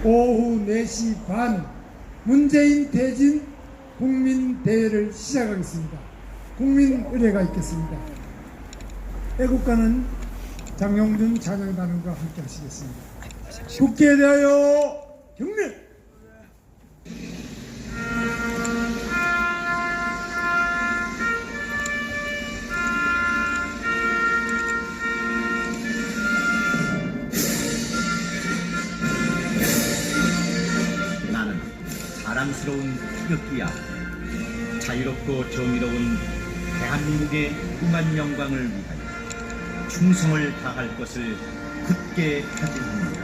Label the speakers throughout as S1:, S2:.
S1: 오후 4시 반 문재인 퇴진 국민대회를 시작하겠습니다. 국민의례가 있겠습니다. 애국가는 장용준 찬양단원과 함께 하시겠습니다. 국기에 대하여 경례!
S2: 나는 자랑스러운 태극기야. 자유롭고 정의로운 대한민국의 무한 영광을 위하여 충성을 다할 것을 굳게 다짐합니다.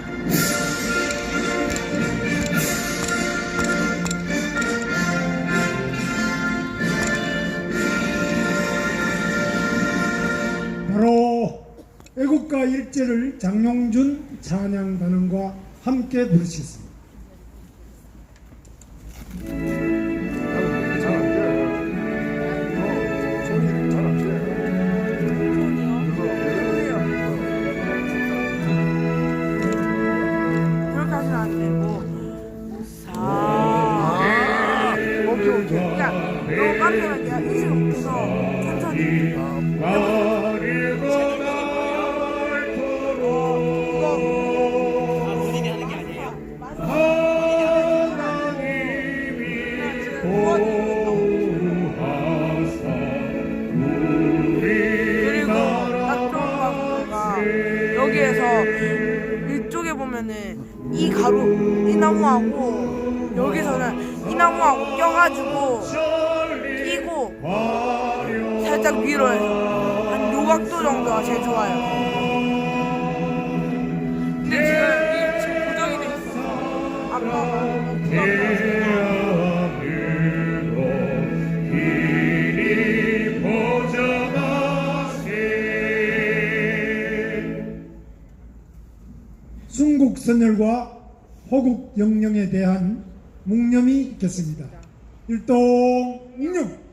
S1: 바로 애국가 일제를 장용준 찬양단원과 함께 부르시겠습니다.
S3: 너무 깜짝이야. 내가 인식 없어서 천천히.
S4: 본인이 하는 게 아니에요?
S3: 그리고 낙동강가 여기에서 이쪽에 보면은 이 가루, 이 나무하고 여기서는 이 나무하고 껴가지고 끼고 살짝 위로 해서 한 요 각도 정도가 제일 좋아요. 근데 지금 고정이 돼 있어서 아빠가
S1: 순국선열과 호국 영령에 대한 묵념이 있겠습니다. 일동 묵념.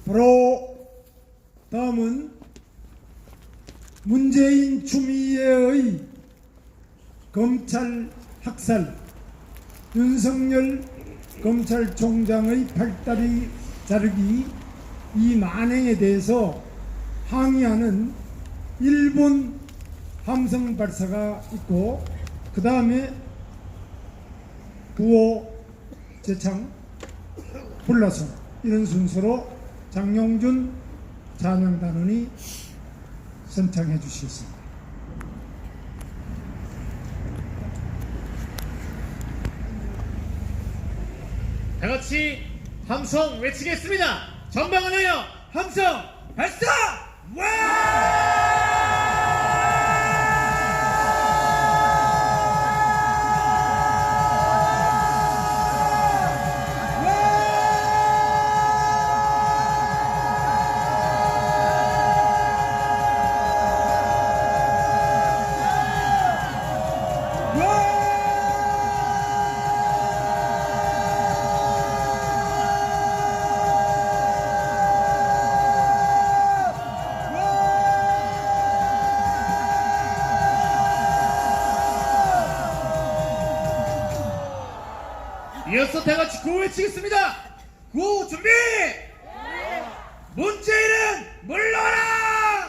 S1: 바로 다음은 문재인 추미애의 검찰 학살, 윤석열 검찰총장의 팔다리 자르기 이 만행에 대해서 항의하는 일본 함성 발사가 있고, 그 다음에 구호 제창, 불나성, 이런 순서로 장용준 찬양단원이 선창해 주시겠습니다.
S4: 다 같이 함성 외치겠습니다. 전방을 하여 함성 발사! 와! 이어서 다 같이 구호 외치겠습니다. 구호 준비! 문재인은 물러라!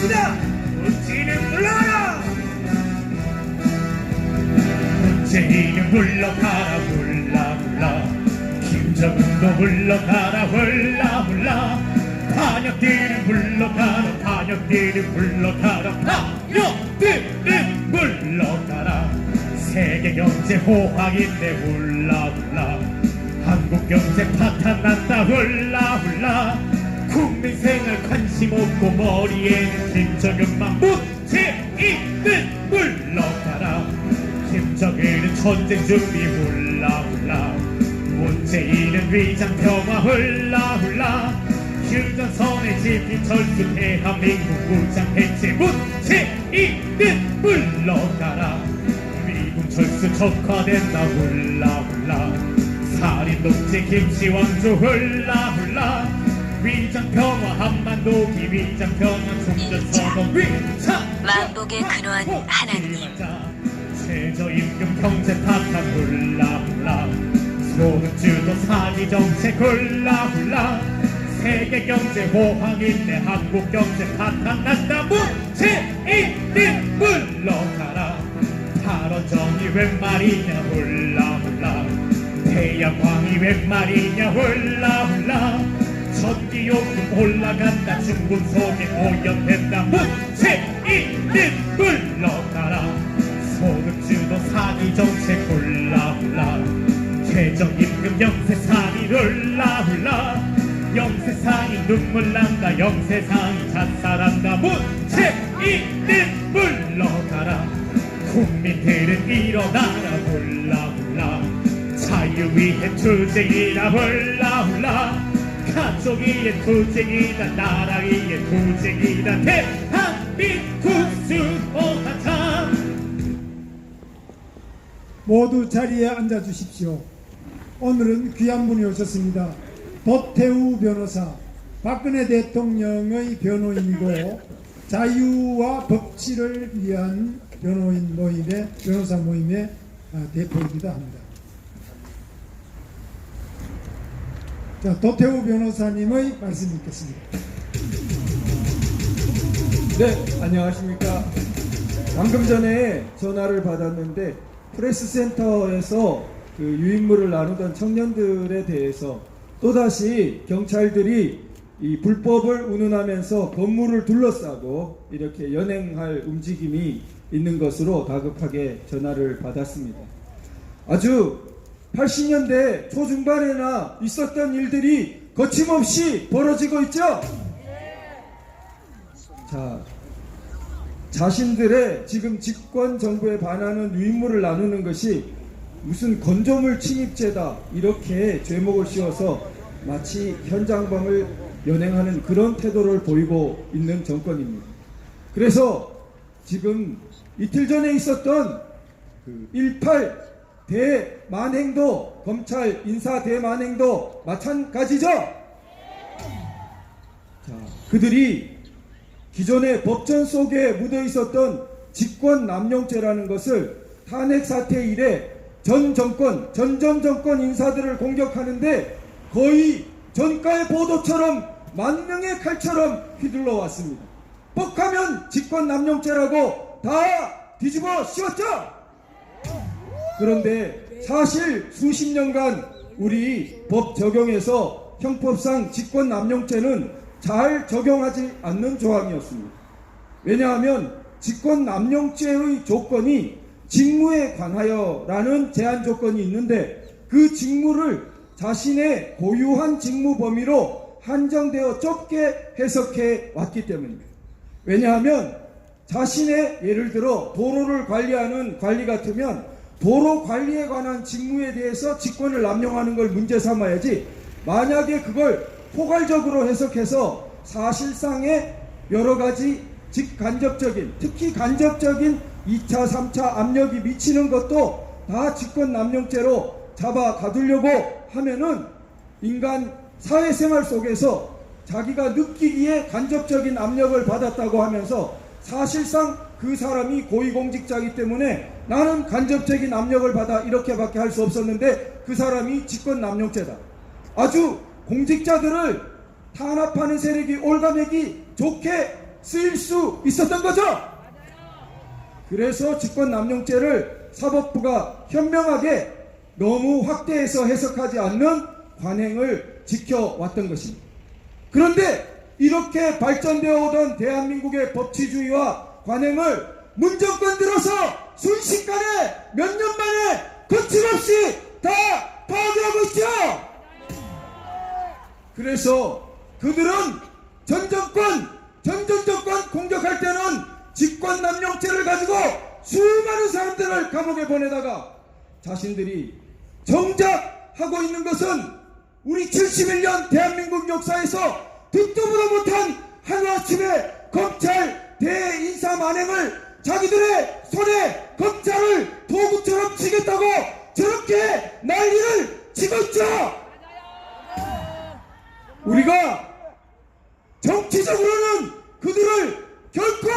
S4: 문지다. 문지는 물러가라. 문재인은 물러가라. 물러물러. 김정은도 물러가라. 물러물러. 반역들은 물러가라. 반역들은 물러가라. 반역들은 물러가라. 세계 경제 호황인데 물러물러. 한국 경제 파탄났다. 흘라흘라. 국민 생활 관심 없고 머리에는 김정은만 문재인은 물러가라. 김정은은 전쟁 준비. 흘라흘라. 문재인은 위장 평화. 흘라흘라. 휴전선에 집힌 철수 대한민국 무장 해체. 문재인은 물러가라. 미군 철수 적화된다. 흘라흘라. 살인 독재 김씨왕조. 흘라흘라. 위장 평화 한반도 기위장 평화 종전선언. 위장
S5: 만복의 근원 하나님,
S4: 최저임금 경제 파탄. 흘라흘라. 소득주도 사기 정책. 흘라흘라. 세계 경제 호황인데 한국 경제 파탄 났다. 문재인은 물러가라. 탈원 정의 웬 말이냐. 흘라흘라. 태양광이 웬 말이냐. 흘라흘라. 전기요금 올라간다. 중국 속에 오염된다. 문재인은 물러가라. 소득주도 사기 정책. 흘라흘라. 최저임금 영세상이. 흘라흘라. 영세상이 눈물 난다. 영세상이 자살한다. 문재인은 물러가라. 국민들은 일어나라. 흘라흘라. 자유 위에 투쟁이다. 흘라흘라. 가족 위에 투쟁이다. 나라 위에 투쟁이다. 대한민국 수호하자.
S1: 모두 자리에 앉아 주십시오. 오늘은 귀한 분이 오셨습니다. 도태우 변호사, 박근혜 대통령의 변호인이고 자유와 법치를 위한 변호인 모임의 변호사 모임의 대표이기도 합니다. 자, 도태우 변호사님의 말씀 듣겠습니다.
S6: 네, 안녕하십니까. 방금 전에 전화를 받았는데 프레스센터에서 그 유인물을 나누던 청년들에 대해서 또다시 경찰들이 이 불법을 운운하면서 건물을 둘러싸고 이렇게 연행할 움직임이 있는 것으로 다급하게 전화를 받았습니다. 아주 80년대 초중반에나 있었던 일들이 거침없이 벌어지고 있죠? 자, 자신들의 지금 집권 정부에 반하는 유인물을 나누는 것이 무슨 건조물 침입죄다 이렇게 죄목을 씌워서 마치 현장범을 연행하는 그런 태도를 보이고 있는 정권입니다. 그래서 지금 이틀 전에 있었던 그 18 대만행도, 검찰 인사 대만행도 마찬가지죠? 자, 그들이 기존의 법전 속에 묻어 있었던 직권 남용죄라는 것을 탄핵 사태 이래 전 정권 인사들을 공격하는데 거의 전가의 보도처럼 만명의 칼처럼 휘둘러 왔습니다. 뻑하면 직권 남용죄라고 다 뒤집어 씌웠죠? 그런데 사실 수십 년간 우리 법 적용에서 형법상 직권 남용죄는 잘 적용하지 않는 조항이었습니다. 왜냐하면 직권 남용죄의 조건이 직무에 관하여라는 제한 조건이 있는데 그 직무를 자신의 고유한 직무 범위로 한정되어 좁게 해석해 왔기 때문입니다. 왜냐하면 자신의 예를 들어 도로를 관리하는 관리 같으면 도로 관리에 관한 직무에 대해서 직권을 남용하는 걸 문제 삼아야지, 만약에 그걸 포괄적으로 해석해서 사실상의 여러 가지 직간접적인, 특히 간접적인 2차, 3차 압력이 미치는 것도 다 직권 남용죄로 잡아 가두려고 하면은 인간 사회생활 속에서 자기가 느끼기에 간접적인 압력을 받았다고 하면서 사실상 그 사람이 고위공직자이기 때문에 나는 간접적인 압력을 받아 이렇게밖에 할 수 없었는데 그 사람이 직권 남용죄다. 아주 공직자들을 탄압하는 세력이 올가매기 좋게 쓰일 수 있었던 거죠. 그래서 직권남용죄를 사법부가 현명하게 너무 확대해서 해석하지 않는 관행을 지켜왔던 것입니다. 그런데 이렇게 발전되어 오던 대한민국의 법치주의와 관행을 문정권 들어서 순식간에 몇 년 만에 거침없이 다 파괴하고 있죠. 그래서 그들은 전 정권 공격할 때는 직권남용죄를 가지고 수많은 사람들을 감옥에 보내다가 자신들이 정작 하고 있는 것은 우리 71년 대한민국 역사에서 듣도 보도 못한 하루아침에 검찰 대인사 만행을 자기들의 손에 검찰을 도구처럼 치겠다고 저렇게 난리를 치고 있죠. 우리가 정치적으로는 그들을 결코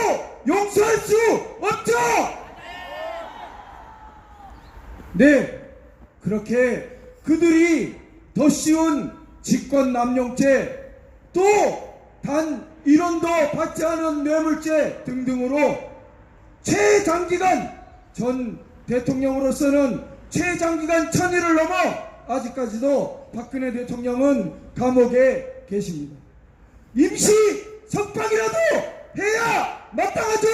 S6: 용서할 수 없죠. 네, 그렇게 그들이 더 쉬운 직권남용죄, 또 단 1원도 받지 않은 뇌물죄 등등으로 최장기간, 전 대통령으로서는 최장기간 1000일을 넘어 아직까지도 박근혜 대통령은 감옥에 계십니다. 임시 석방이라도 해야 마땅하죠.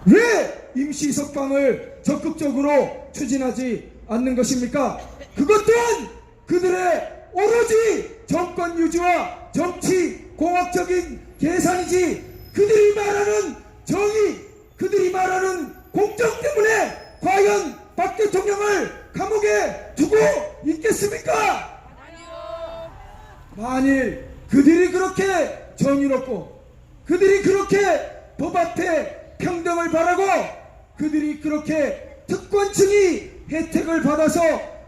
S6: 왜 임시 석방을 적극적으로 추진하지 않는 것입니까? 그것 또한 그들의 오로지 정권 유지와 정치 공학적인 계산이지, 그들이 말하는 정의, 그들이 말하는 공정 때문에 과연 박 대통령을 감옥에 두고 있겠습니까? 만일 그들이 그렇게 정의롭고, 그들이 그렇게 법 앞에 평등을 바라고, 그들이 그렇게 특권층이 혜택을 받아서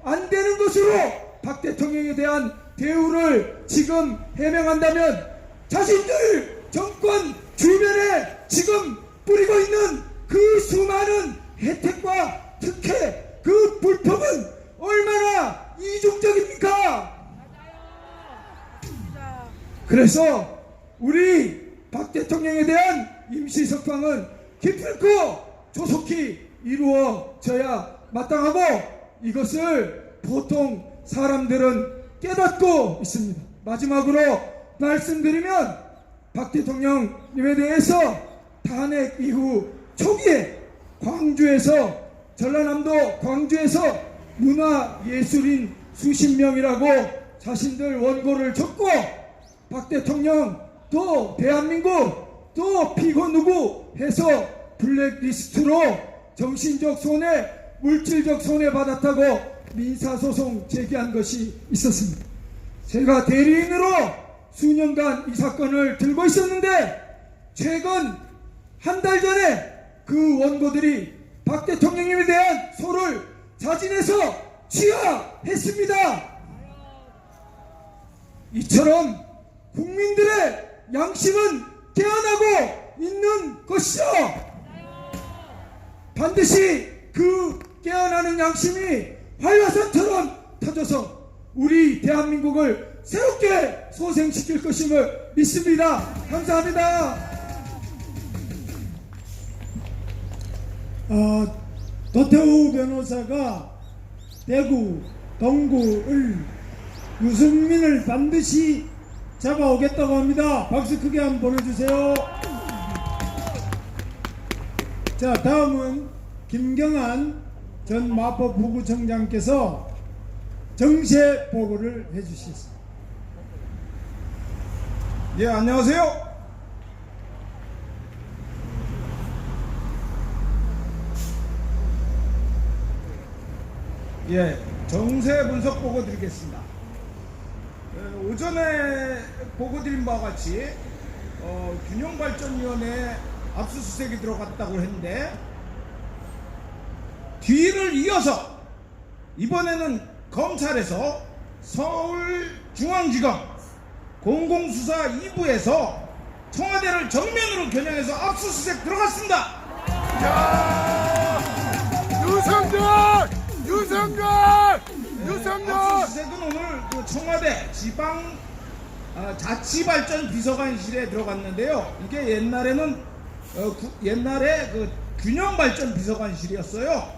S6: 안 되는 것으로 박 대통령에 대한 대우를 지금 해명한다면, 자신들 정권 주변에 지금 뿌리고 있는 그 수많은 혜택과 특혜, 그 불법은 얼마나 이중적입니까? 그래서 우리 박 대통령에 대한 임시 석방은 기필코 조속히 이루어져야 마땅하고, 이것을 보통 사람들은 깨닫고 있습니다. 마지막으로 말씀드리면, 박 대통령님에 대해서 탄핵 이후 초기에 광주에서, 전라남도 광주에서 문화예술인 수십 명이라고 자신들 원고를 적고, 박 대통령 또 대한민국 또 피고 누구 해서 블랙리스트로 정신적 손해, 물질적 손해 받았다고 민사소송 제기한 것이 있었습니다. 제가 대리인으로 수년간 이 사건을 들고 있었는데, 최근 한 달 전에 그 원고들이 박 대통령님에 대한 소를 자진해서 취하했습니다. 이처럼 국민들의 양심은 깨어나고 있는 것이죠. 반드시 그 깨어나는 양심이 활화산처럼 터져서 우리 대한민국을 새롭게 소생시킬 것임을 믿습니다. 감사합니다.
S1: 도태우 변호사가 대구, 동구을 유승민을 반드시 잡아오겠다고 합니다. 박수 크게 한번 보내주세요. 자, 다음은 김경한 전 마포부구청장께서 정세 보고를 해주시겠습니다.
S6: 예, 안녕하세요.
S7: 예, 정세 분석 보고 드리겠습니다. 오전에 보고 드린 바와 같이 균형발전위원회 압수수색이 들어갔다고 했는데, 뒤를 이어서 이번에는 검찰에서 서울중앙지검 공공수사 2부에서 청와대를 정면으로 겨냥해서 압수수색 들어갔습니다.
S8: 유승열!
S7: 압수수색은 오늘 그 청와대 자치발전 비서관실에 들어갔는데요. 이게 옛날에는 옛날에 그 균형발전 비서관실이었어요.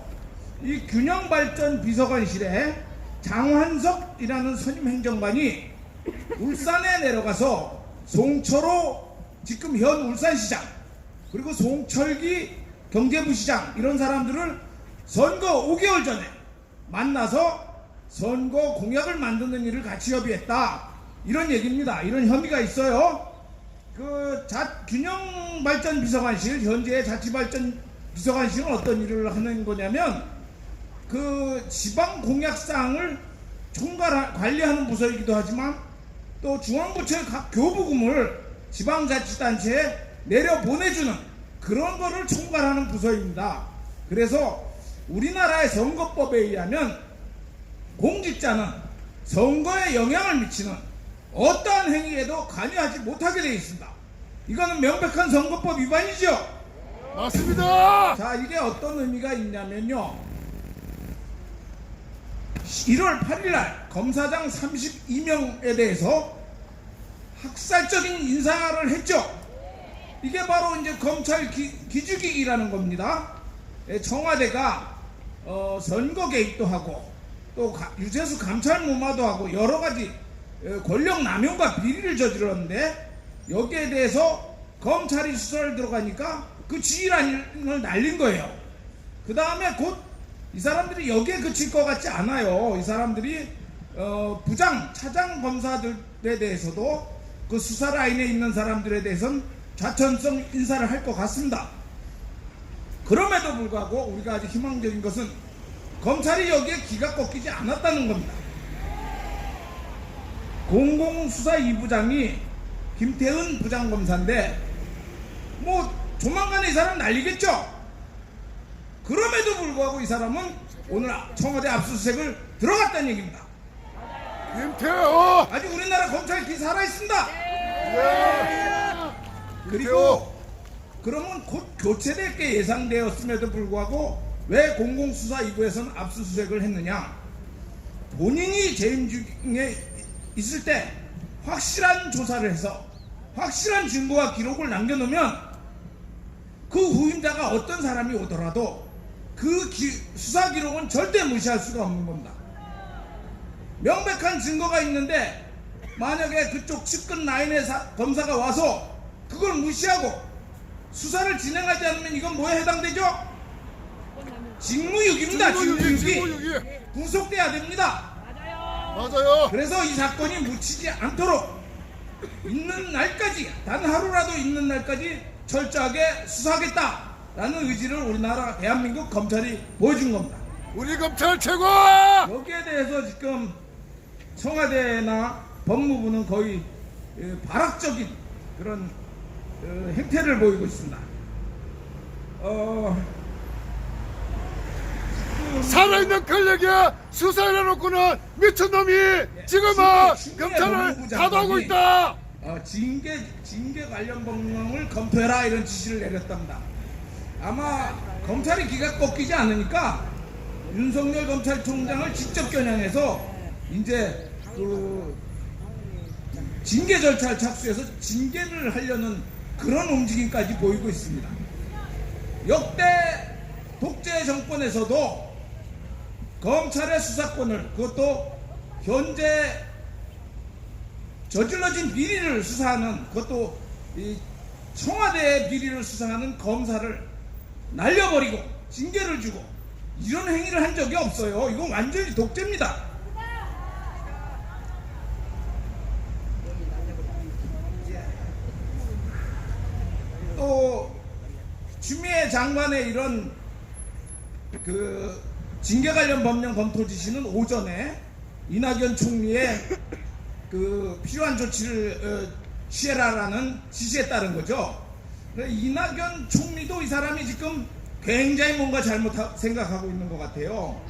S7: 이 균형발전 비서관실에 장환석이라는 선임 행정관이 울산에 내려가서 송철호 지금 현 울산시장 그리고 송철기 경제부시장 이런 사람들을 선거 5개월 전에 만나서 선거 공약을 만드는 일을 같이 협의했다 이런 얘기입니다. 이런 혐의가 있어요. 그 균형발전 비서관실 현재 자치발전 비서관실은 어떤 일을 하는 거냐면 그 지방 공약사항을 관리하는 부서이기도 하지만 또 중앙부처의 각 교부금을 지방자치단체에 내려보내주는 그런 거를 총괄하는 부서입니다. 그래서 우리나라의 선거법에 의하면 공직자는 선거에 영향을 미치는 어떠한 행위에도 관여하지 못하게 되어 있습니다. 이거는 명백한 선거법 위반이죠.
S8: 맞습니다.
S7: 자, 이게 어떤 의미가 있냐면요. 1월 8일날 검사장 32명에 대해서 학살적인 인사를 했죠. 이게 바로 이제 검찰 기죽이기라는 겁니다. 청와대가 선거 개입도 하고 또 유재수 감찰 무마도 하고 여러 가지 권력 남용과 비리를 저질렀는데 여기에 대해서 검찰이 수사를 들어가니까 그 지휘란을 날린 거예요. 그 다음에 곧 이 사람들이 여기에 그칠 것 같지 않아요. 이 사람들이 부장, 차장 검사들에 대해서도 그 수사 라인에 있는 사람들에 대해서는 좌천성 인사를 할 것 같습니다. 그럼에도 불구하고 우리가 아주 희망적인 것은 검찰이 여기에 기가 꺾이지 않았다는 겁니다. 공공수사 2부장이 김태은 부장검사인데 뭐 조만간에 이 사람 날리겠죠. 그럼에도 불구하고 이 사람은 오늘 청와대 압수수색을 들어갔다는 얘기입니다.
S8: 김태호.
S7: 아직 우리나라 검찰 기 살아있습니다. 그리고
S8: 김태호.
S7: 그러면 곧 교체될 게 예상되었음에도 불구하고 왜 공공수사 2부에서는 압수수색을 했느냐. 본인이 재임 중에 있을 때 확실한 조사를 해서 확실한 증거와 기록을 남겨놓으면 그 후임자가 어떤 사람이 오더라도 그 수사 기록은 절대 무시할 수가 없는 겁니다. 명백한 증거가 있는데 만약에 그쪽 측근 라인의 검사가 와서 그걸 무시하고 수사를 진행하지 않으면 이건 뭐에 해당되죠? 직무유기입니다. 직무유기. 구속돼야 됩니다.
S8: 맞아요.
S7: 그래서 이 사건이 묻히지 않도록 있는 날까지 단 하루라도 있는 날까지 철저하게 수사하겠다라는 의지를 우리나라 대한민국 검찰이 보여준 겁니다.
S8: 우리 검찰 최고.
S7: 여기에 대해서 지금 청와대나 법무부는 거의 발악적인 그런 행태를 보이고 있습니다.
S8: 살아있는 권력에 수사를 해놓고는 미친놈이 지금은 검찰을 가도하고 있다.
S7: 징계 관련 법령을 검토해라 이런 지시를 내렸답니다. 아마 검찰이 기가 꺾이지 않으니까 윤석열 검찰총장을 직접 겨냥해서 이제 그 징계 절차를 착수해서 징계를 하려는 그런 움직임까지 보이고 있습니다. 역대 독재 정권에서도 검찰의 수사권을 그것도 현재 저질러진 비리를 수사하는 그것도 이 청와대의 비리를 수사하는 검사를 날려버리고 징계를 주고 이런 행위를 한 적이 없어요. 이건 완전히 독재입니다. 또 추미애 장관의 이런 그 징계 관련 법령 검토 지시는 오전에 이낙연 총리의 그 필요한 조치를 취해라라는 지시에 따른 거죠. 이낙연 총리도 이 사람이 지금 굉장히 뭔가 잘못 생각하고 있는 것 같아요.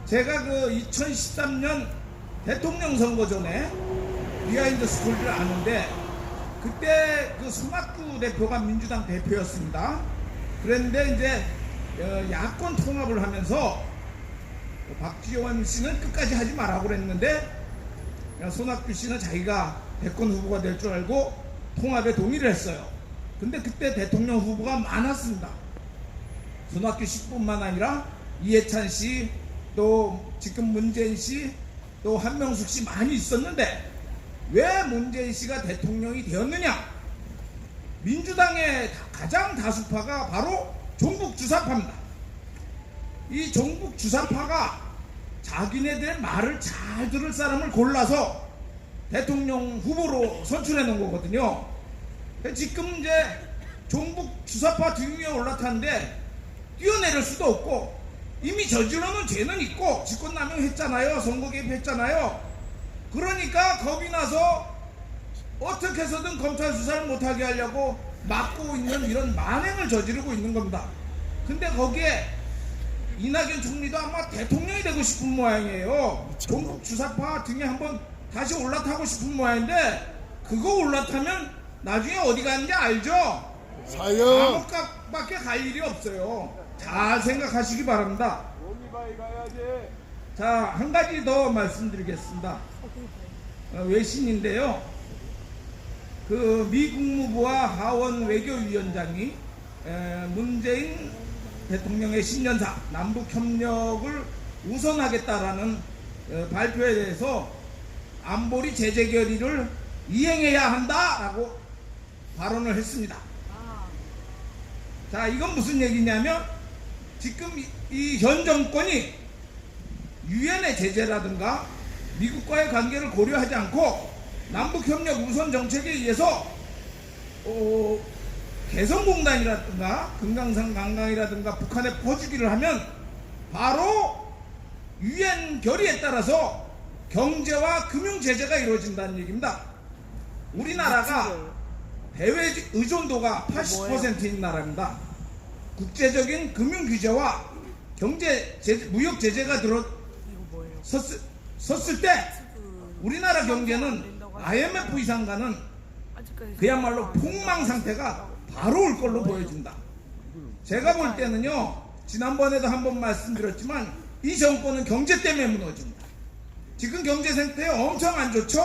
S7: 제가 그 2013년 대통령 선거 전에 비하인드 스토리를 아는데 그때 그 손학규 대표가 민주당 대표였습니다. 그런데 이제 야권 통합을 하면서 박지원 씨는 끝까지 하지 말라고 그랬는데 손학규 씨는 자기가 대권 후보가 될 줄 알고 통합에 동의를 했어요. 근데 그때 대통령 후보가 많았습니다. 손학규 씨뿐만 아니라 이해찬 씨, 또 지금 문재인 씨, 또 한명숙 씨 많이 있었는데 왜 문재인 씨가 대통령이 되었느냐? 민주당의 가장 다수파가 바로 종북 주사파입니다. 이 종북 주사파가 자기네들의 말을 잘 들을 사람을 골라서 대통령 후보로 선출해 놓은 거거든요. 지금 이제 종북 주사파 등 위에 올라탔는데 뛰어내릴 수도 없고 이미 저질러 놓은 죄는 있고 직권남용 했잖아요. 선거 개입했잖아요. 그러니까 겁이 나서 어떻게 해서든 검찰 수사를 못하게 하려고 막고 있는 이런 만행을 저지르고 있는 겁니다. 근데 거기에 이낙연 총리도 아마 대통령이 되고 싶은 모양이에요. 종북 주사파 등에 한번 다시 올라타고 싶은 모양인데 그거 올라타면 나중에 어디 가는지 알죠?
S8: 사형.
S7: 감옥밖에 갈 일이 없어요. 잘 생각하시기 바랍니다. 자, 한 가지 더 말씀드리겠습니다. 외신인데요. 그 미 국무부와 하원 외교위원장이 문재인 대통령의 신년사 남북협력을 우선하겠다라는 발표에 대해서 안보리 제재 결의를 이행해야 한다라고 발언을 했습니다. 자, 이건 무슨 얘기냐면 지금 이 현 정권이 유엔의 제재라든가 미국과의 관계를 고려하지 않고 남북협력 우선 정책에 의해서 개성공단이라든가 금강산 관광이라든가 북한에 퍼주기를 하면 바로 유엔 결의에 따라서 경제와 금융 제재가 이루어진다는 얘기입니다. 우리나라가 대외 의존도가 80%인 나라입니다. 국제적인 금융 규제와 경제 제재, 무역 제재가 섰을 때 우리나라 경제는 IMF 이상 가는 그야말로 폭망 상태가 바로 올 걸로 보여진다. 제가 볼 때는요, 지난번에도 한번 말씀드렸지만 이 정권은 경제 때문에 무너집니다. 지금 경제 상태 엄청 안 좋죠.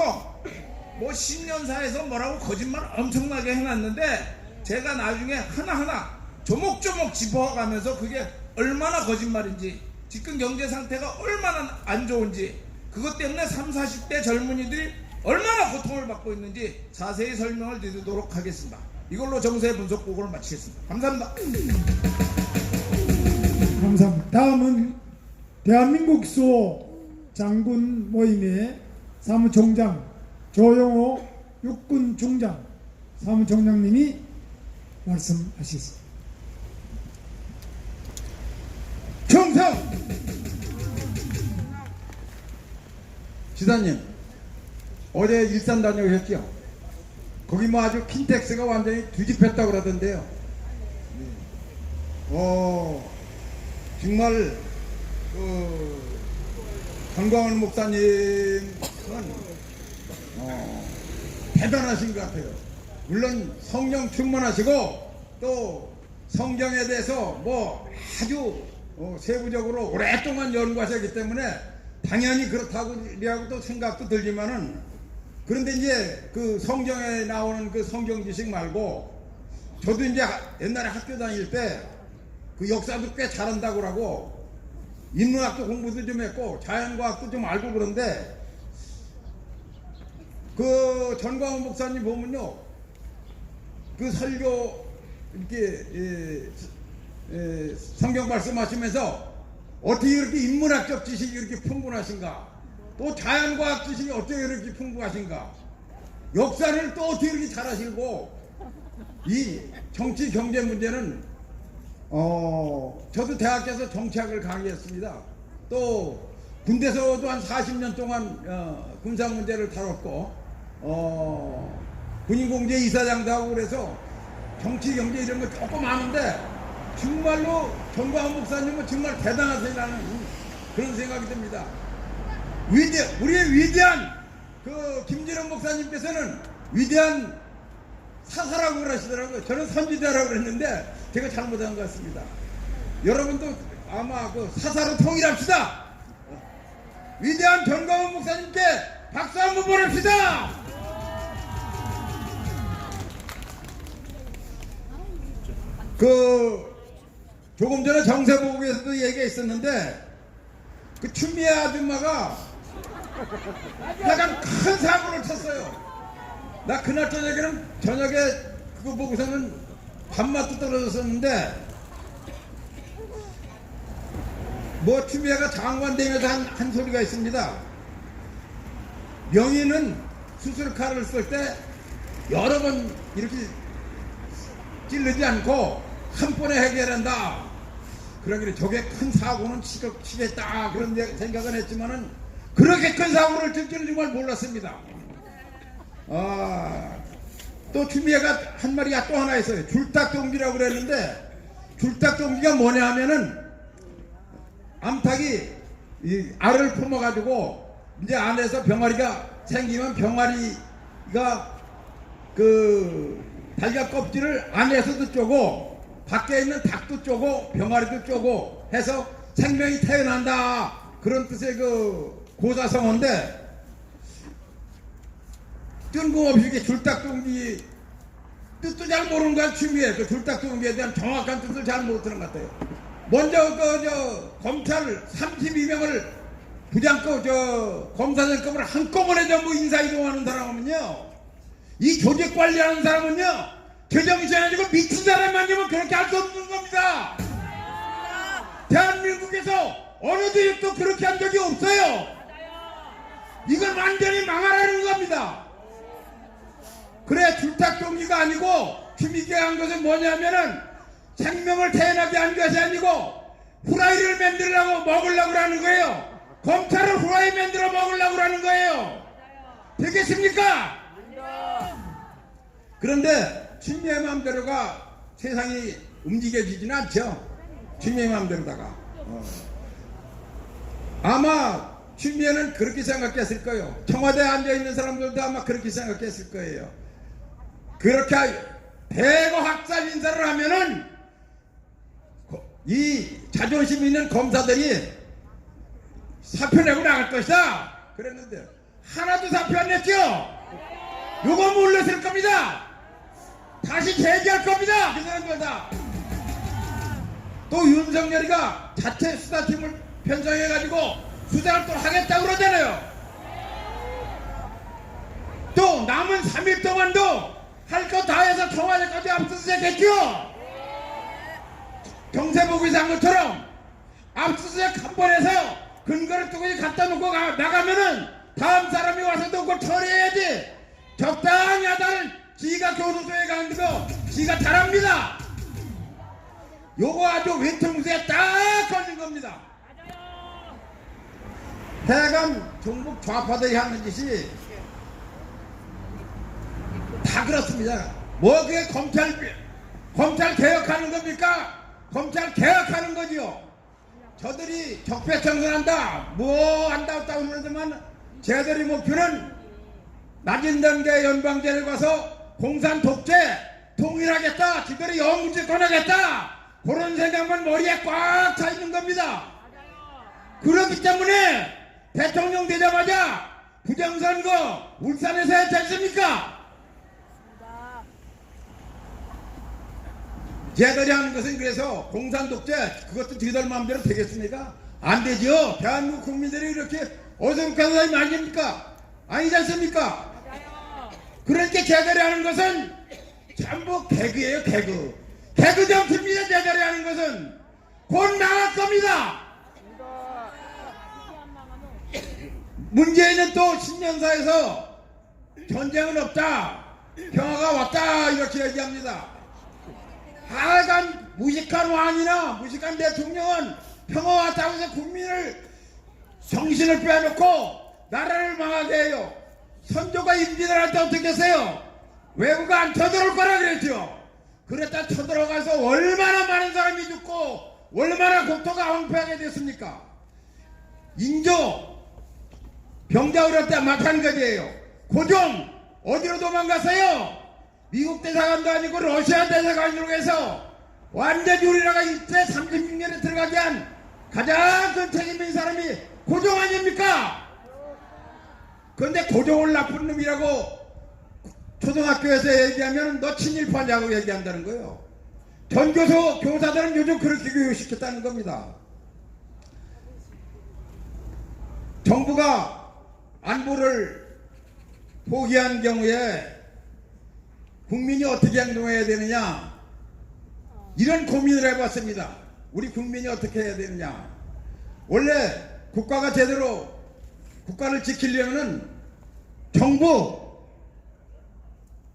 S7: 뭐 10년사에서 뭐라고 거짓말 엄청나게 해놨는데 제가 나중에 하나하나 조목조목 짚어가면서 그게 얼마나 거짓말인지, 지금 경제 상태가 얼마나 안 좋은지, 그것 때문에 30, 40대 젊은이들이 얼마나 고통을 받고 있는지 자세히 설명을 드리도록 하겠습니다. 이걸로 정세 분석 보고를 마치겠습니다. 감사합니다.
S1: 감사합니다. 다음은 대한민국 수호 장군 모임의 사무총장 조영호 육군 중장 사무총장님이 말씀하시겠습니다. 청상!
S6: 지사님, 어제 일산 다녀오셨죠? 거기 뭐 아주 킨텍스가 완전히 뒤집혔다고 그러던데요. 정말 강광훈 목사님은 대단하신 것 같아요. 물론 성령 충만하시고 또 성경에 대해서 뭐 아주 세부적으로 오랫동안 연구하셨기 때문에 당연히 그렇다고도 생각도 들지만은, 그런데 이제 그 성경에 나오는 그 성경 지식 말고 저도 이제 옛날에 학교 다닐 때 그 역사도 꽤 잘한다고 하고 인문학도 공부도 좀 했고 자연과학도 좀 알고 그런데 그 전광훈 목사님 보면요, 그 설교 이렇게 성경 말씀하시면서 어떻게 이렇게 인문학적 지식이 이렇게 풍부하신가, 또 자연과학 지식이 어떻게 이렇게 풍부하신가, 역사를 또 어떻게 이렇게 잘하시고, 이 정치 경제 문제는 저도 대학에서 정치학을 강의했습니다. 또 군대에서도 한 40년 동안 군사 문제를 다뤘고 군인공제 이사장도 하고 그래서 정치 경제 이런 거 조금 아는데 정말로 전광훈 목사님은 정말 대단하시라는 그런 생각이 듭니다. 우리의 위대한 그 김진원 목사님께서는 위대한 사사라고 그러시더라고요. 저는 선지자라고 그랬는데 제가 잘못한 것 같습니다. 여러분도 아마 그 사사로 통일합시다. 위대한 전광훈 목사님께 박수 한번 보냅시다. 조금 전에 정세보고에서도 얘기가 있었는데 그 추미애 아줌마가 약간 큰 사고를 쳤어요. 나 그날 저녁에 그거 보고서는 밥맛도 떨어졌었는데 뭐 추미애가 장관 되면서 한 소리가 있습니다. 명의는 수술칼을 쓸 때 여러 번 이렇게 찌르지 않고 한 번에 해결한다. 그러길래 저게 큰 사고는 치겠다 그런 생각은 했지만은 그렇게 큰 사고를 칠 줄은 정말 몰랐습니다. 또 추미애가 한 마리가 또 하나 있어요. 줄딱동기라고 그랬는데 줄딱동기가 뭐냐 하면은 암탉이 이 알을 품어가지고 이제 안에서 병아리가 생기면 병아리가 그 달걀 껍질을 안에서도 쪼고 밖에 있는 닭도 쪼고 병아리도 쪼고 해서 생명이 태어난다 그런 뜻의 그 고사성어인데 뜬금없이 이게 줄딱동기 뜻도 잘 모르는 건 추미애 그 줄딱동기에 대한 정확한 뜻을 잘 모르는 것 같아요. 먼저 검찰 32명을 부장급 검사장급을 한꺼번에 전부 인사이동하는 사람은요 이 조직 관리하는 사람은요 제정신이 아니고 미친 사람만이면 그렇게 할 수 없는 겁니다. 대한민국에서 어느 조직도 그렇게 한 적이 없어요. 이건 완전히 망하라는 겁니다. 그래 줄딱동기가 아니고 추미애가 한 것은 뭐냐면은 생명을 태어나게 한 것이 아니고 후라이를 만들려고 먹으려고 하는 거예요. 검찰을 후라이 만들어 먹으려고 하는 거예요. 되겠습니까? 그런데 추미애 마음대로가 세상이 움직여지지는 않죠. 추미애 마음대로다가 아마 추미애는 그렇게 생각했을 거예요. 청와대에 앉아있는 사람들도 아마 그렇게 생각했을 거예요. 그렇게 대거 학살 인사를 하면은 이 자존심 있는 검사들이 사표 내고 나갈 것이다 그랬는데 하나도 사표 안 냈죠. 요거 몰랐을 겁니다. 다시 제기할 겁니다. 그 사람들 다. 또 윤석열이가 자체 수사팀을 편성해가지고 수사를 또 하겠다고 그러잖아요. 또 남은 3일 동안도 할 거 다 해서 청와대까지 압수수색했죠. 경세보고에서 한 것처럼 압수수색 한 번 해서 근거를 뚜껑이 갖다 놓고 나가면은 다음 사람이 와서도 그걸 처리해야지. 적당히 하다는 지가 교도소에 가는 거 지가 잘합니다. 요거 아주 외통수에 딱 걸린 겁니다. 해간 종북 좌파들이 하는 짓이 다 그렇습니다. 뭐 그게 검찰 개혁하는 겁니까? 검찰 개혁하는 거지요. 저들이 적폐청산한다 뭐 한다고 그러지만 쟤들이 목표는 낮은 단계 연방제를 가서 공산 독재 통일하겠다 지들이 영구집권하겠다 그런 생각만 머리에 꽉 차 있는 겁니다. 그렇기 때문에 대통령 되자마자 부정선거 울산에서 했지 않습니까? 쟤들이 하는 것은 그래서 공산 독재 그것도 지들 마음대로 되겠습니까? 안 되죠. 대한민국 국민들이 이렇게 어설픈 사람이 아닙니까? 아니지 않습니까? 그러니까 쟤들이 하는 것은 전부 개그예요. 개그 정치입니다. 쟤들이 하는 것은 곧 나갈 겁니다. 문재인은 또 신년사에서 전쟁은 없다 평화가 왔다 이렇게 얘기합니다. 하여간 무식한 왕이나 무식한 대통령은 평화 왔다고 해서 국민을 정신을 빼놓고 나라를 망하게 해요. 선조가 임진을 할 때 어떻게 했어요? 외국 안 쳐들어올 거라 그랬죠. 그랬다 쳐들어가서 얼마나 많은 사람이 죽고 얼마나 국토가 황폐하게 됐습니까? 인조 병자 어릴 때 마찬가지예요. 고종 어디로 도망갔어요? 미국 대사관도 아니고 러시아 대사관으로 해서 완전 우리나라가 일제 36년에 들어가게 한 가장 큰 책임 있는 사람이 고종 아닙니까? 그런데 고종을 나쁜 놈이라고 초등학교에서 얘기하면 너 친일파냐고 얘기한다는 거예요. 전교소 교사들은 요즘 그렇게 교육시켰다는 겁니다. 정부가 안보를 포기한 경우에 국민이 어떻게 행동해야 되느냐, 이런 고민을 해봤습니다. 우리 국민이 어떻게 해야 되느냐. 원래 국가가 제대로 국가를 지키려면 정부,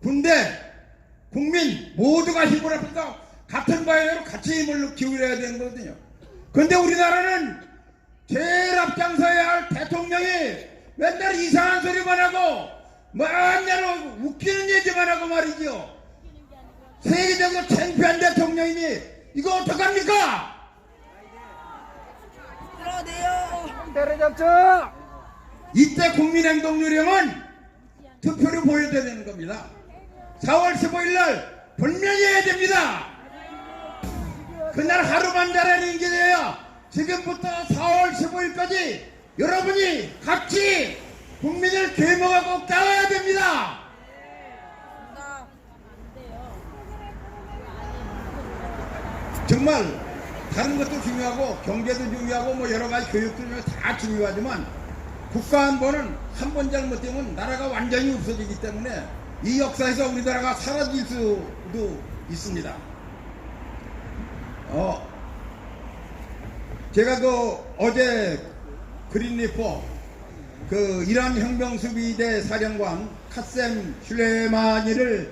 S6: 군대, 국민 모두가 힘을 합해서 같은 방향으로 같이 힘을 기울여야 되는 거거든요. 그런데 우리나라는 제일 앞장서야 할 대통령이 맨날 이상한 소리만 하고 맨날 웃기는 얘기만 하고 말이죠. 세계적으로 창피한 대통령이니 이거 어떡합니까? 이때 국민행동요령은 투표를 보여줘야 되는 겁니다. 4월 15일 날 분명히 해야 됩니다. 그날 하루만 잘하는 게 돼야 지금부터 4월 15일까지 여러분이 같이 국민을 계몽하고 싸워야 됩니다. 정말 다른 것도 중요하고 경제도 중요하고 뭐 여러 가지 교육도 다 중요하지만 국가 안보는 한 번 잘못되면 나라가 완전히 없어지기 때문에 이 역사에서 우리나라가 사라질 수도 있습니다. 제가 어제 그린리포 이란 혁명수비대 사령관 카셈 슐레마니를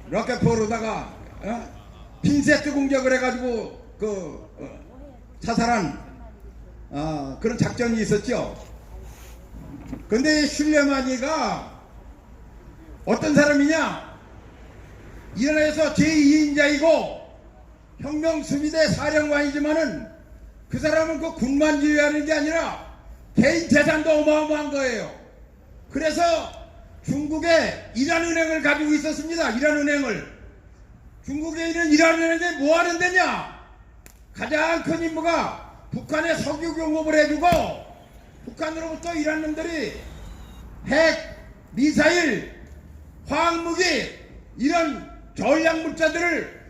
S6: 로켓포로다가 핀세트 공격을 해가지고 사살한 그런 작전이 있었죠. 그런데 슐레마니가 어떤 사람이냐? 이란에서 제2인자이고 혁명수비대 사령관이지만은 그 사람은 그 군만 지휘하는 게 아니라 개인 재산도 어마어마한 거예요. 그래서 중국에 이란은행을 가지고 있었습니다. 이란은행을. 중국에 있는 이란은행이 뭐 하는 데냐? 가장 큰 임무가 북한에 석유 공급을 해주고 북한으로부터 이란 놈들이 핵, 미사일, 화학무기 이런 전략물자들을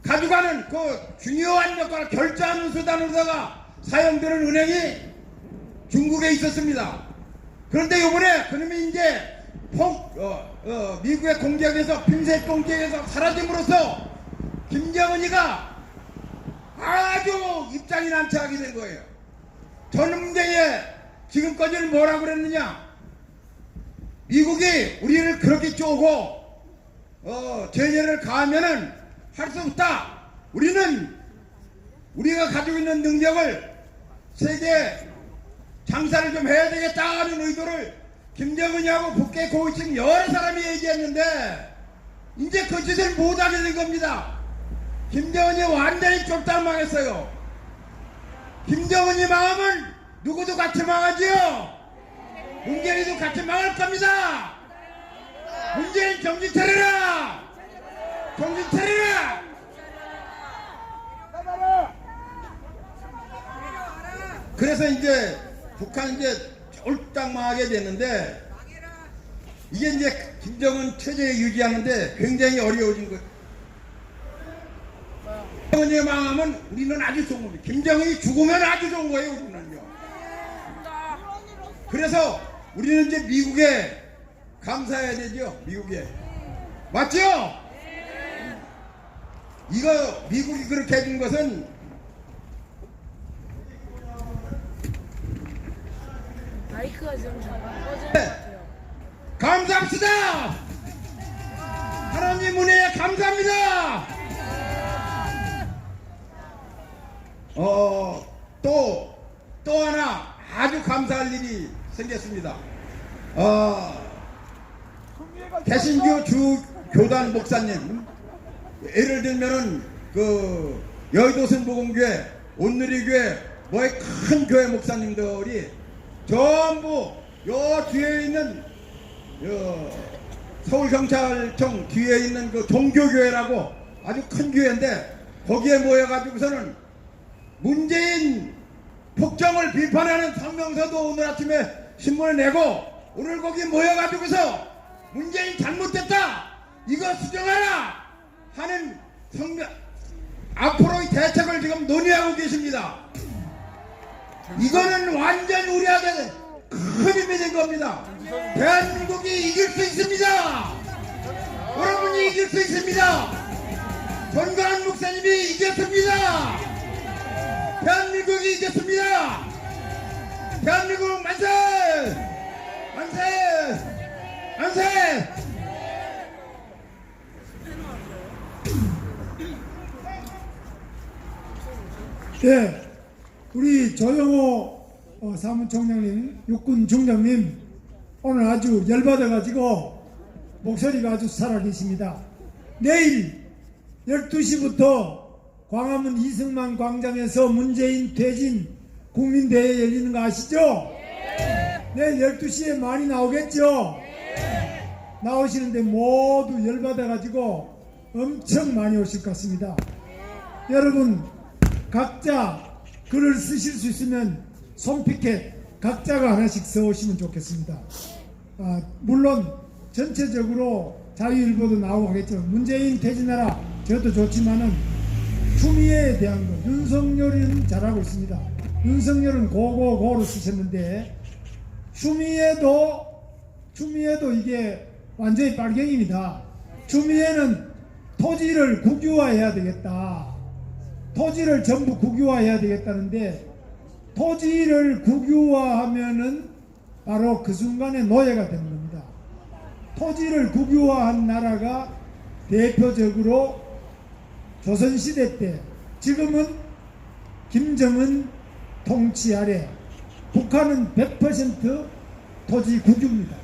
S6: 가져가는 그 중요한 역할을 결제하는 수단으로다가 사용되는 은행이 중국에 있었습니다. 그런데 요번에 그놈이 이제 미국의 공격에서 핀셋 공격에서 사라짐으로써 김정은이가 아주 입장이 난처하게 된 거예요. 전문대에 지금까지는 뭐라고 그랬느냐? 미국이 우리를 그렇게 쪼고 제재를 가하면은 할 수 없다. 우리가 가지고 있는 능력을 세계 장사를 좀 해야 되겠다 하는 의도를 김정은이하고 북계 고위층 여러 사람이 얘기했는데 이제 그 짓을 못하게 된 겁니다. 김정은이 완전히 쫄딱망했어요. 김정은이 망하면 누구도 같이 망하지요. 문재인도 같이 망할 겁니다. 문재인 정신 차려라. 정신 차려라. 그래서 이제 북한 이제 쫄딱망하게 됐는데 이게 이제 김정은 체제 유지하는데 굉장히 어려워진 거예요. 김정은이 망하면 우리는 아주 좋은 겁니다. 김정은이 죽으면 아주 좋은 거예요. 우리는요. 그래서 우리는 이제 미국에 감사해야 되죠. 미국에. 맞죠? 이거 미국이 그렇게 해준 것은
S3: 마이크가 좀 잠깐 꺼진 것 같아요.
S6: 감사합시다. 하나님 은혜에 감사합니다. 또 하나 아주 감사할 일이 생겼습니다. 개신교 주 교단 목사님, 예를 들면은 여의도 순복음교회, 온누리교회, 뭐의 큰 교회 목사님들이 전부 요 뒤에 있는 서울경찰청 뒤에 있는 그 종교교회라고 아주 큰 교회인데 거기에 모여가지고서는 문재인 폭정을 비판하는 성명서도 오늘 아침에 신문에 내고 오늘 거기 모여가지고서 문재인 잘못됐다 이거 수정하라
S1: 하는 앞으로의 대책을 지금 논의하고 계십니다. 이거는 완전 우리에게 큰 힘이 된 겁니다. 대한민국이 이길 수 있습니다. 여러분이 이길 수 있습니다. 전관한 목사님이 이겼습니다. 대한민국이 이겼습니다. 대한민국 만세! 만세! 만세! 네, 우리 조영호 사무총장님, 육군 중장님 오늘 아주 열받아가지고 목소리가 아주 살아계십니다. 내일 12시부터 광화문 이승만 광장에서 문재인 퇴진 국민대회 열리는 거 아시죠? 내일 12시에 많이 나오겠죠? 나오시는데 모두 열받아가지고 엄청 많이 오실 것 같습니다. 여러분 각자 글을 쓰실 수 있으면 손피켓 각자가 하나씩 써오시면 좋겠습니다. 물론 전체적으로 자유일보도 나오고 하겠지만 문재인 퇴진하라 저도 좋지만은 추미애에 대한 거 윤석열은 잘하고 있습니다. 윤석열은 고고고로 쓰셨는데 추미애도 이게 완전히 빨갱입니다. 추미애는 토지를 국유화해야 되겠다. 토지를 전부 국유화해야 되겠다는데 토지를 국유화하면은 바로 그 순간에 노예가 되는 겁니다. 토지를 국유화한 나라가 대표적으로 조선시대 때, 지금은 김정은 통치 아래 북한은 100% 토지 국유입니다.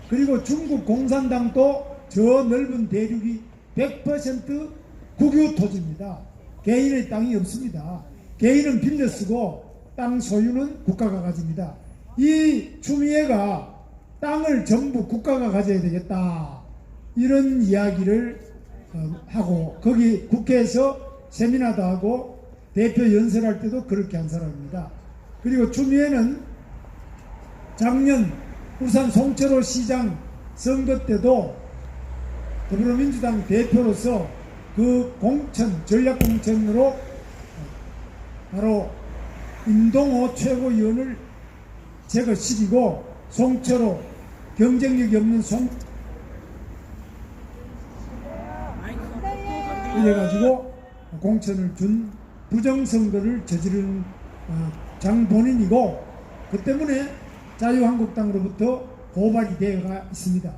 S1: 그리고 중국 공산당도 저 넓은 대륙이 100% 국유 토지입니다. 개인의 땅이 없습니다. 개인은 빌려쓰고 땅 소유는 국가가 가집니다. 이 추미애가 땅을 전부 국가가 가져야 되겠다 이런 이야기를 하고 거기 국회에서 세미나도 하고 대표 연설할 때도 그렇게 한 사람입니다. 그리고 추미애는 작년 울산 송철호 시장 선거 때도 더불어민주당 대표로서 그 공천, 전략공천으로 바로 임동호 최고위원을 제거시키고 송철호 경쟁력이 없는 이래가지고 공천을 준 부정선거를 저지른 장본인이고 그 때문에 자유한국당으로부터 고발이 되어가 있습니다.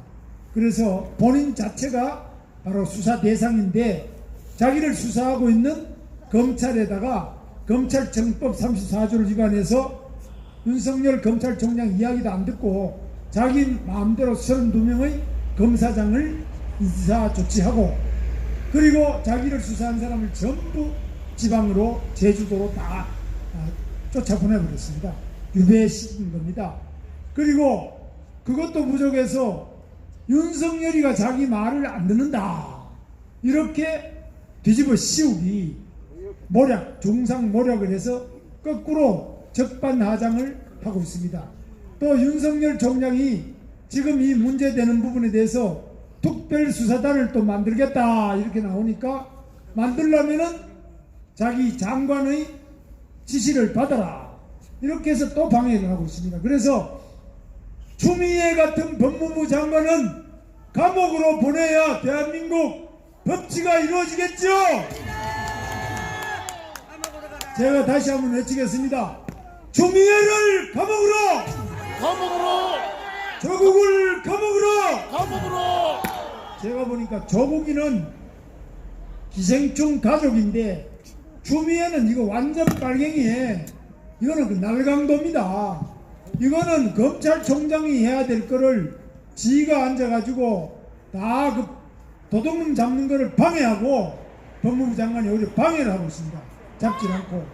S1: 그래서 본인 자체가 바로 수사 대상인데 자기를 수사하고 있는 검찰에다가 검찰청법 34조를 위반해서 윤석열 검찰총장 이야기도 안 듣고 자기 마음대로 32명의 검사장을 인사 조치하고 그리고 자기를 수사한 사람을 전부 지방으로 제주도로 다 쫓아보내버렸습니다. 유배시킨 겁니다. 그리고 그것도 부족해서 윤석열이가 자기 말을 안 듣는다 이렇게 뒤집어 씌우기 모략, 중상 모략을 해서 거꾸로 적반하장을 하고 있습니다. 또 윤석열 총장이 지금 이 문제되는 부분에 대해서 특별수사단을 또 만들겠다 이렇게 나오니까 만들려면은 자기 장관의 지시를 받아라 이렇게 해서 또 방해를 하고 있습니다. 그래서 추미애 같은 법무부 장관은 감옥으로 보내야 대한민국 법치가 이루어지겠죠. 제가 다시 한번 외치겠습니다. 추미애를 감옥으로, 조국을 감옥으로. 제가 보니까 조국이는 기생충 가족인데 추미애는 이거 완전 빨갱이에 이거는 그 날강도입니다. 이거는 검찰총장이 해야 될 거를 지가 앉아가지고 다 그 도둑놈 잡는 거를 방해하고 법무부 장관이 오히려 방해를 하고 있습니다. 잡지 않고.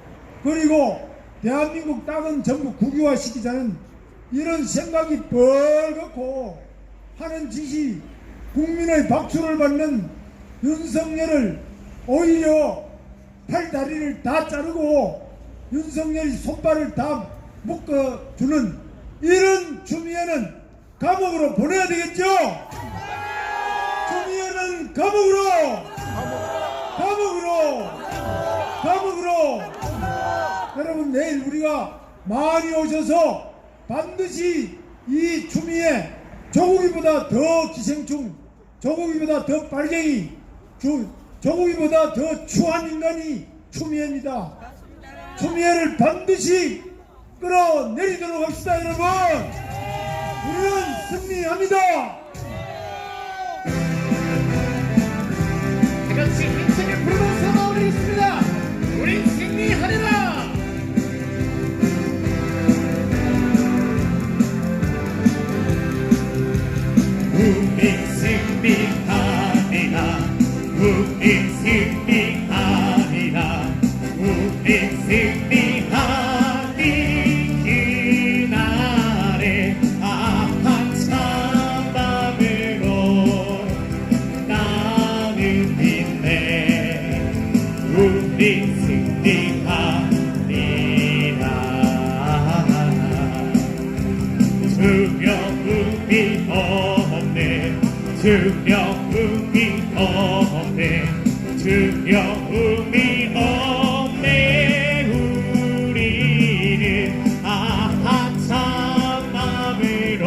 S1: 그리고 대한민국 땅은 전부 국유화 시키자는 이런 생각이 벌겋고 하는 짓이 국민의 박수를 받는 윤석열을 오히려 팔다리를 다 자르고 윤석열이 손발을 다 묶어주는 이런 추미애는 감옥으로 보내야 되겠죠? 추미애는 감옥으로! 여러분 내일 우리가 많이 오셔서 반드시 이 추미애 조국이보다 더 기생충, 조국이보다 더 빨갱이, 조국이보다 더 추한 인간이 추미애입니다. 추미애를 반드시 끌어내리도록 합시다, 여러분. 우리는 승리합니다.
S4: 같이 힘차게 부르면서 마무리했습니다. 우린 승리하리라. 우리 승리하리라. 우리 승리하리라. 우리 승리하리. 그날의 한참 밤으로 나는 빛내. 우리 승리하리라. 두려움이 없네. 두려움이 없네. 두려움이 없네. 우리는 한참 마음으로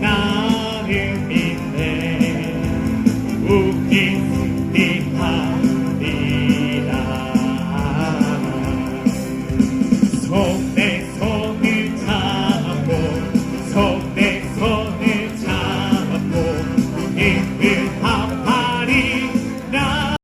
S4: 나는 믿네. 우리